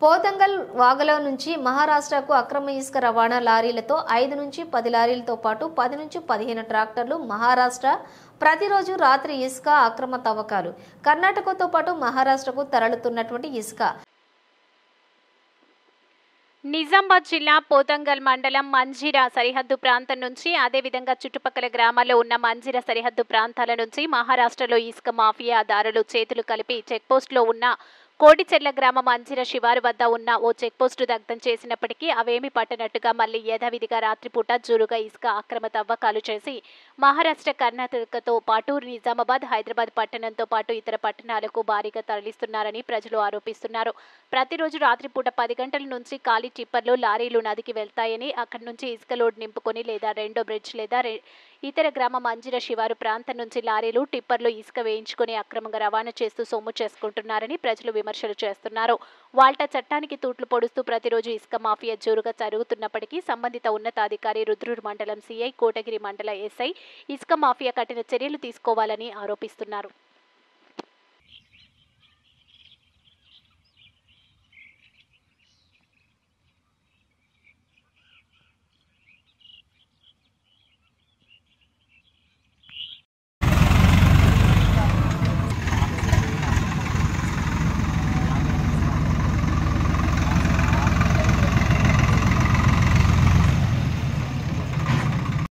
పోతంగల్ వాగులో నుంచి మహారాష్ట్రకు అక్రమ ఇసుక రవాణా లారీలతో 5 నుంచి 10 లారీలతో పాటు 10 నుంచి 15 ట్రాక్టర్లు మహారాష్ట్ర ప్రతిరోజు రాత్రి ఇసుక అక్రమ తవ్వకాలు. కర్ణాటకతో పాటు మహారాష్ట్రకు తరలుతున్నటువంటి ఇసుక. నిజామాబాద్ జిల్లా పోతంగల్ మండలం మంజిరా సరిహద్దు ప్రాంతం నుంచి అదేవిధంగా చుట్టుపక్కల గ్రామాల్లో ఉన్న మంజిరా సరిహద్దు ప్రాంతాల నుంచి మహారాష్ట్రలో ఇసుక మాఫియాదారులు చేతులు కలిపి చెక్పోస్టులో ఉన్న కోడిచెర్ల గ్రామం మంజిరా శివారు వద్ద ఉన్న ఓ చెక్పోస్టు దగ్ధం చేసినప్పటికీ అవేమీ పట్టనట్టుగా మళ్లీ యథావిధిగా రాత్రిపూట జోరుగా ఇసుక అక్రమ తవ్వకాలు చేసి మహారాష్ట్ర కర్ణాటకతో పాటు నిజామాబాద్ హైదరాబాద్ పట్టణంతో పాటు ఇతర పట్టణాలకు భారీగా తరలిస్తున్నారని ప్రజలు ఆరోపిస్తున్నారు. ప్రతిరోజు రాత్రిపూట 10 గంటల నుంచి ఖాళీ టిప్పర్లు లారీలు నదికి వెళ్తాయని అక్కడి నుంచి ఇసుక లోడ్ నింపుకొని లేదా రెండో బ్రిడ్జ్ లేదా ఇతర గ్రామ మంజిరా శివారు ప్రాంతం నుంచి లారీలు టిప్పర్లు ఇసుక వేయించుకుని అక్రమంగా రవాణా చేస్తూ సొమ్ము చేసుకుంటున్నారని ప్రజలు విమర్శలు చేస్తున్నారు. వాల్టా చట్టానికి తూట్లు పొడుస్తూ ప్రతిరోజు ఇసుక మాఫియా జోరుగా జరుగుతున్నప్పటికీ సంబంధిత ఉన్నతాధికారి రుద్రూర్ మండలం సిఐ కోటగిరి మండల ఎస్ఐ ఇసుక మాఫియా కఠిన చర్యలు తీసుకోవాలని ఆరోపిస్తున్నారు.